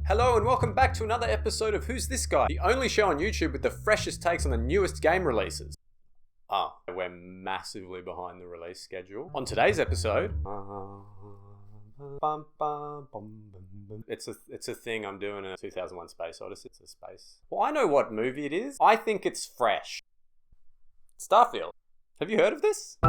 Hello and welcome back to another episode of Who's This Guy? The only show on YouTube with the freshest takes on the newest game releases. We're massively behind the release schedule. On today's episode... It's a thing I'm doing a 2001 Space Odyssey. It's a space. Well, I know what movie it is. I think it's fresh. Starfield. Have you heard of this?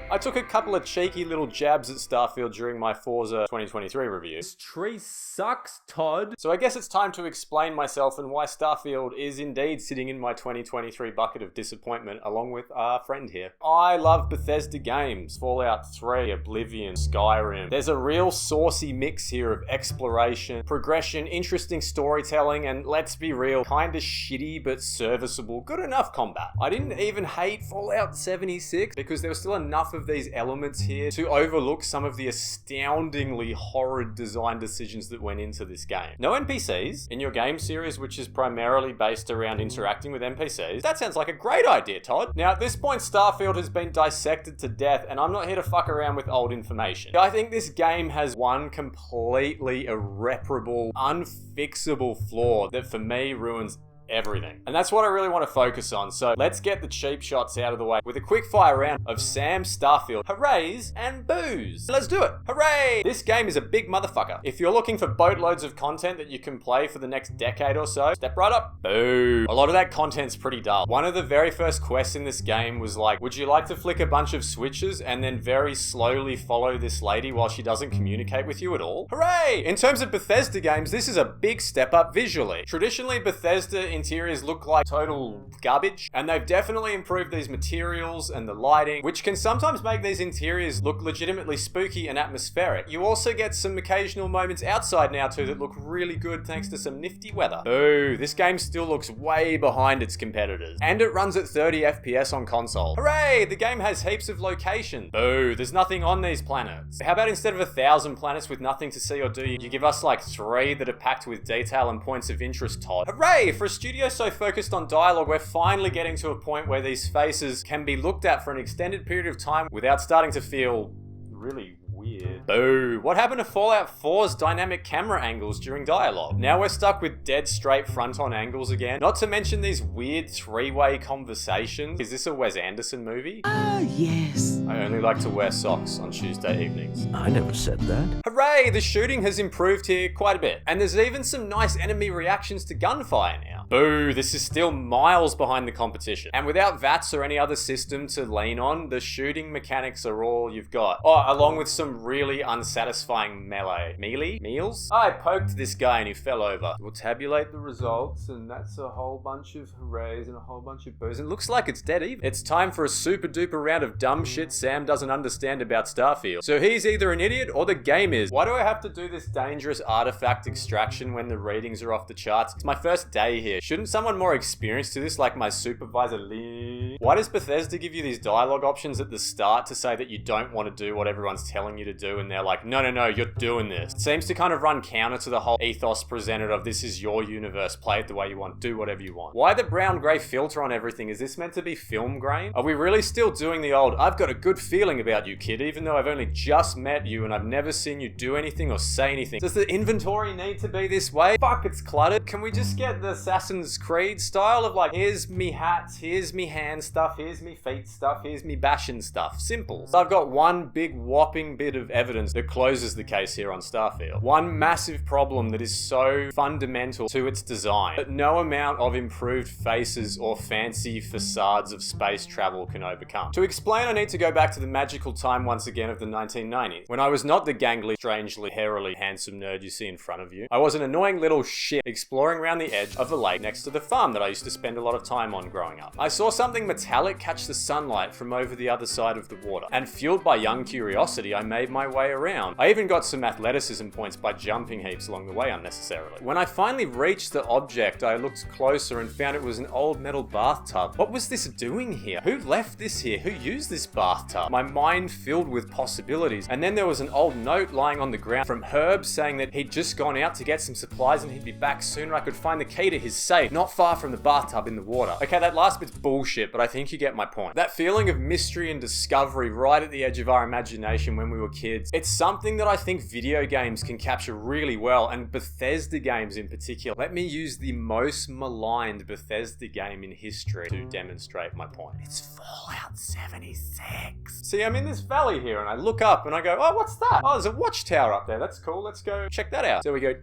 I took a couple of cheeky little jabs at Starfield during my Forza 2023 review. This tree sucks, Todd. So I guess it's time to explain myself and why Starfield is indeed sitting in my 2023 bucket of disappointment along with our friend here. I love Bethesda games. Fallout 3, Oblivion, Skyrim. There's a real saucy mix here of exploration, progression, interesting storytelling, and let's be real, kinda shitty but serviceable, good enough combat. I didn't even hate Fallout 76 because there was still enough of these elements here to overlook some of the astoundingly horrid design decisions that went into this game. No NPCs in your game series, which is primarily based around interacting with NPCs. That sounds like a great idea, Todd. Now, at this point, Starfield has been dissected to death, and I'm not here to fuck around with old information. I think this game has one completely irreparable, unfixable flaw that for me ruins everything. And that's what I really want to focus on. So let's get the cheap shots out of the way with a quick fire round of Sam Starfield hoorays and boos. Let's do it. Hooray! This game is a big motherfucker. If you're looking for boatloads of content that you can play for the next decade or so, step right up. Boo. A lot of that content's pretty dull. One of the very first quests in this game was like, would you like to flick a bunch of switches and then very slowly follow this lady while she doesn't communicate with you at all? Hooray! In terms of Bethesda games, this is a big step up visually. Traditionally, Bethesda interiors look like total garbage, and they've definitely improved these materials and the lighting, which can sometimes make these interiors look legitimately spooky and atmospheric. You also get some occasional moments outside now too that look really good thanks to some nifty weather. Boo, this game still looks way behind its competitors, and it runs at 30 FPS on console. Hooray, the game has heaps of locations. Boo, there's nothing on these planets. How about instead of 1,000 planets with nothing to see or do, you give us like 3 that are packed with detail and points of interest, Todd. Hooray, for a studio so focused on dialogue, we're finally getting to a point where these faces can be looked at for an extended period of time without starting to feel really weird. Boo. What happened to Fallout 4's dynamic camera angles during dialogue? Now we're stuck with dead straight front-on angles again. Not to mention these weird 3-way conversations. Is this a Wes Anderson movie? Yes. I only like to wear socks on Tuesday evenings. I never said that. Hooray! The shooting has improved here quite a bit. And there's even some nice enemy reactions to gunfire now. Boo, this is still miles behind the competition. And without VATS or any other system to lean on, the shooting mechanics are all you've got. Oh, along with some really unsatisfying meals? I poked this guy and he fell over. We'll tabulate the results, and that's a whole bunch of hoorays and a whole bunch of boos. It looks like it's dead even. It's time for a super duper round of dumb shit Sam doesn't understand about Starfield. So he's either an idiot or the game is. Why do I have to do this dangerous artifact extraction when the ratings are off the charts? It's my first day here. Shouldn't someone more experienced do this, like my supervisor Lee? Why does Bethesda give you these dialogue options at the start to say that you don't want to do what everyone's telling you to do, and they're like, no, you're doing this? It seems to kind of run counter to the whole ethos presented of this is your universe, play it the way you want, do whatever you want. Why the brown-grey filter on everything? Is this meant to be film grain? Are we really still doing the old, I've got a good feeling about you, kid, even though I've only just met you and I've never seen you do anything or say anything? Does the inventory need to be this way? Fuck, it's cluttered. Can we just get the Assassin's Creed style of like, here's me hats, here's me hand stuff, here's me feet stuff, here's me bashing stuff? Simple. So I've got one big whopping bit of evidence that closes the case here on Starfield. One massive problem that is so fundamental to its design that no amount of improved faces or fancy facades of space travel can overcome. To explain, I need to go back to the magical time once again of the 1990s, when I was not the gangly, strangely, hairily handsome nerd you see in front of you. I was an annoying little shit exploring around the edge of the lake next to the farm that I used to spend a lot of time on growing up. I saw something metallic catch the sunlight from over the other side of the water, and fueled by young curiosity, I made my way around. I even got some athleticism points by jumping heaps along the way unnecessarily. When I finally reached the object, I looked closer and found it was an old metal bathtub. What was this doing here? Who left this here? Who used this bathtub? My mind filled with possibilities. And then there was an old note lying on the ground from Herb saying that he'd just gone out to get some supplies and he'd be back soon. I could find the key to his safe, not far from the bathtub in the water. Okay, that last bit's bullshit, but I I think you get my point. That feeling of mystery and discovery right at the edge of our imagination when we were kids, it's something that I think video games can capture really well, and Bethesda games in particular. Let me use the most maligned Bethesda game in history to demonstrate my point. It's Fallout 76. See, I'm in this valley here and I look up and I go, oh, what's that? Oh, there's a watchtower up there. That's cool. Let's go check that out. So we go,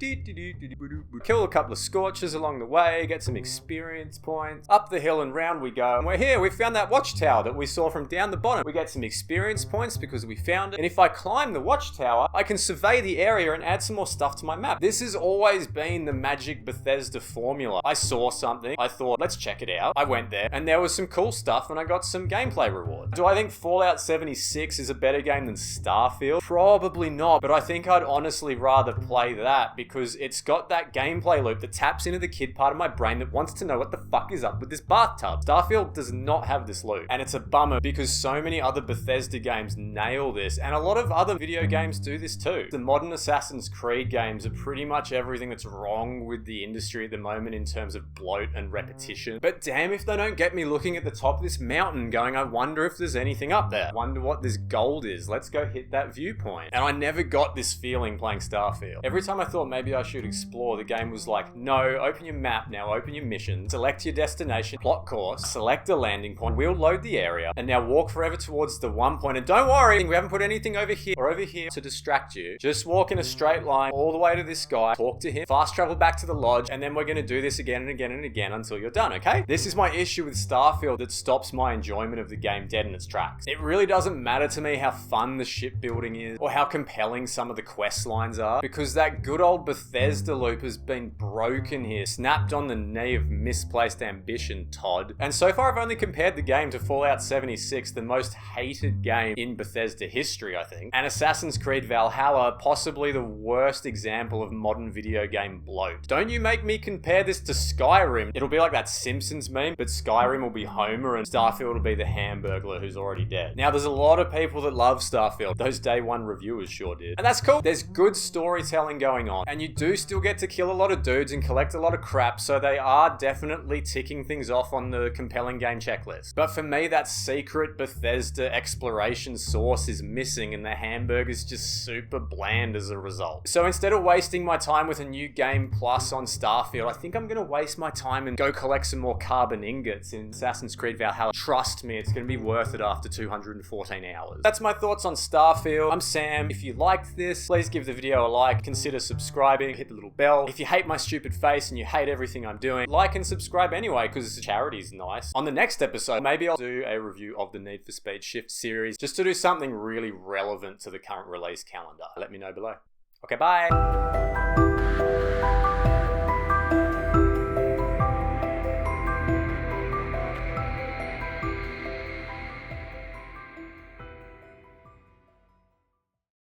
kill a couple of scorches along the way, get some experience points. Up the hill and round we go. And we're here. We found that watchtower that we saw from down the bottom. We get some experience points because we found it. And if I climb the watchtower, I can survey the area and add some more stuff to my map. This has always been the magic Bethesda formula. I saw something. I thought, let's check it out. I went there and there was some cool stuff and I got some gameplay reward. Do I think Fallout 76 is a better game than Starfield? Probably not, but I think I'd honestly rather play that because it's got that gameplay loop that taps into the kid part of my brain that wants to know what the fuck is up with this bathtub. Starfield does not have this loop, and it's a bummer because so many other Bethesda games nail this, and a lot of other video games do this too. The modern Assassin's Creed games are pretty much everything that's wrong with the industry at the moment in terms of bloat and repetition, but damn if they don't get me looking at the top of this mountain going, I wonder if there's anything up there. Wonder what this gold is. Let's go hit that viewpoint. And I never got this feeling playing Starfield. Every time I thought maybe I should explore, the game was like, no, open your map now, open your mission, select your destination, plot course, select a landing point, we'll load the area, and now walk forever towards the one point. And don't worry, we haven't put anything over here or over here to distract you. Just walk in a straight line all the way to this guy, talk to him, fast travel back to the lodge, and then we're going to do this again and again and again until you're done, okay? This is my issue with Starfield that stops my enjoyment of the game dead in its tracks. It really doesn't matter to me how fun the shipbuilding is or how compelling some of the quest lines are, because that good old Bethesda loop has been broken here, snapped on the knee of misplaced ambition, Todd. And so far I've only compared the game to Fallout 76, the most hated game in Bethesda history, I think, and Assassin's Creed Valhalla, possibly the worst example of modern video game bloat. Don't you make me compare this to Skyrim. It'll be like that Simpsons meme, but Skyrim will be Homer and Starfield will be the Hamburglar who's already dead. Now, there's a lot of people that love Starfield. Those day one reviewers sure did. And that's cool. There's good storytelling going on, and you do still get to kill a lot of dudes and collect a lot of crap, so they are definitely ticking things off on the compelling game checklist. But for me, that secret Bethesda exploration sauce is missing, and the hamburger's just super bland as a result. So instead of wasting my time with a new game plus on Starfield, I think I'm gonna waste my time and go collect some more carbon ingots in Assassin's Creed Valhalla. Trust me, it's gonna be worth it after 214 hours. That's my thoughts on Starfield. I'm Sam. If you liked this, please give the video a like, consider subscribing, hit the little bell. If you hate my stupid face and you hate everything I'm doing, like and subscribe anyway, because the charity's nice. On the next episode, maybe I'll do a review of the Need for Speed Shift series, just to do something really relevant to the current release calendar. Let me know below. Okay, bye!